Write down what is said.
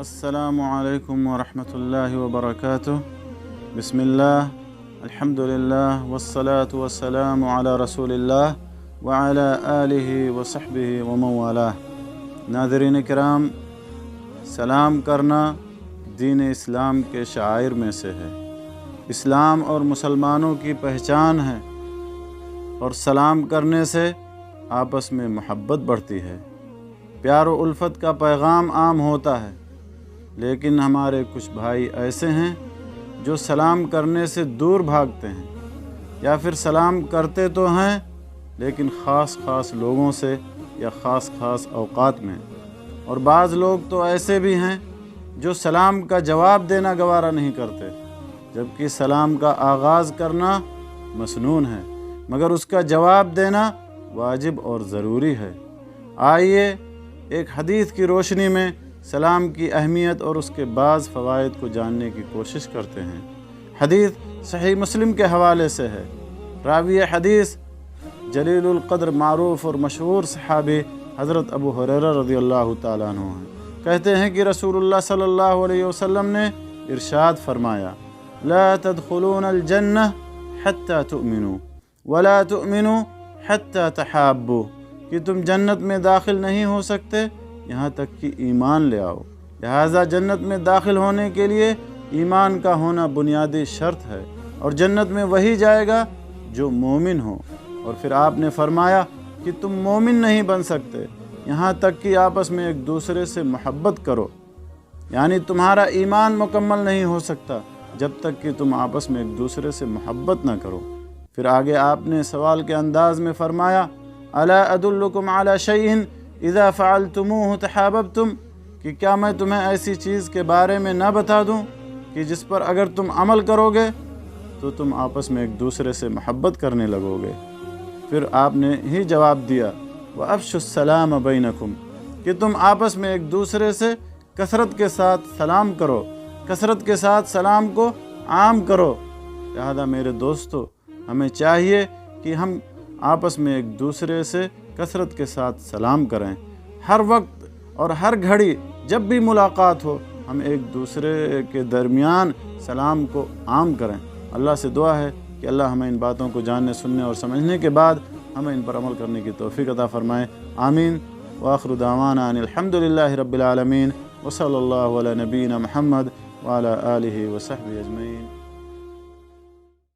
السلام علیکم ورحمۃ اللہ وبرکاتہ۔ بسم اللہ، الحمد للہ والصلاة والسلام علی رسول اللہ وعلی آلہ وصحبہ ومن والاه۔ ناظرین کرام، سلام کرنا دین اسلام کے شعائر میں سے ہے، اسلام اور مسلمانوں کی پہچان ہے، اور سلام کرنے سے آپس میں محبت بڑھتی ہے، پیار و الفت کا پیغام عام ہوتا ہے۔ لیکن ہمارے کچھ بھائی ایسے ہیں جو سلام کرنے سے دور بھاگتے ہیں، یا پھر سلام کرتے تو ہیں لیکن خاص لوگوں سے یا خاص اوقات میں، اور بعض لوگ تو ایسے بھی ہیں جو سلام کا جواب دینا گوارا نہیں کرتے، جبکہ سلام کا آغاز کرنا مسنون ہے مگر اس کا جواب دینا واجب اور ضروری ہے۔ آئیے ایک حدیث کی روشنی میں سلام کی اہمیت اور اس کے بعض فوائد کو جاننے کی کوشش کرتے ہیں۔ حدیث صحیح مسلم کے حوالے سے ہے۔ راوی حدیث جلیل القدر معروف اور مشہور صحابی حضرت ابو ہریرہ رضی اللہ تعالیٰ عنہ ہیں۔ کہتے ہیں کہ رسول اللہ صلی اللہ علیہ وسلم نے ارشاد فرمایا، لا تدخلون الجنہ حتی تؤمنوا ولا تؤمنوا حتی تحابوا، کہ تم جنت میں داخل نہیں ہو سکتے یہاں تک کہ ایمان لے آؤ۔ لہٰذا جنت میں داخل ہونے کے لیے ایمان کا ہونا بنیادی شرط ہے، اور جنت میں وہی جائے گا جو مومن ہو۔ اور پھر آپ نے فرمایا کہ تم مومن نہیں بن سکتے یہاں تک کہ آپس میں ایک دوسرے سے محبت کرو، یعنی تمہارا ایمان مکمل نہیں ہو سکتا جب تک کہ تم آپس میں ایک دوسرے سے محبت نہ کرو۔ پھر آگے آپ نے سوال کے انداز میں فرمایا، الا ادلکم علی شیء اذا فعلتموه تحاببتم، کہ کیا میں تمہیں ایسی چیز کے بارے میں نہ بتا دوں کہ جس پر اگر تم عمل کرو گے تو تم آپس میں ایک دوسرے سے محبت کرنے لگو گے۔ پھر آپ نے ہی جواب دیا، وَأَفْشُوا السَّلَامَ بَيْنَكُمْ، کہ تم آپس میں ایک دوسرے سے کثرت کے ساتھ سلام کرو، کثرت کے ساتھ سلام کو عام کرو۔ لہذا میرے دوستو، ہمیں چاہیے کہ ہم آپس میں ایک دوسرے سے کثرت کے ساتھ سلام کریں، ہر وقت اور ہر گھڑی جب بھی ملاقات ہو ہم ایک دوسرے کے درمیان سلام کو عام کریں۔ اللہ سے دعا ہے کہ اللہ ہمیں ان باتوں کو جاننے، سننے اور سمجھنے کے بعد ہمیں ان پر عمل کرنے کی توفیق عطا فرمائے، آمین۔ وآخر دعوانا ان الحمد للہ رب العالمین، وصلی اللہ علی نبینا محمد وعلی آلہ وصحبہ اجمعین۔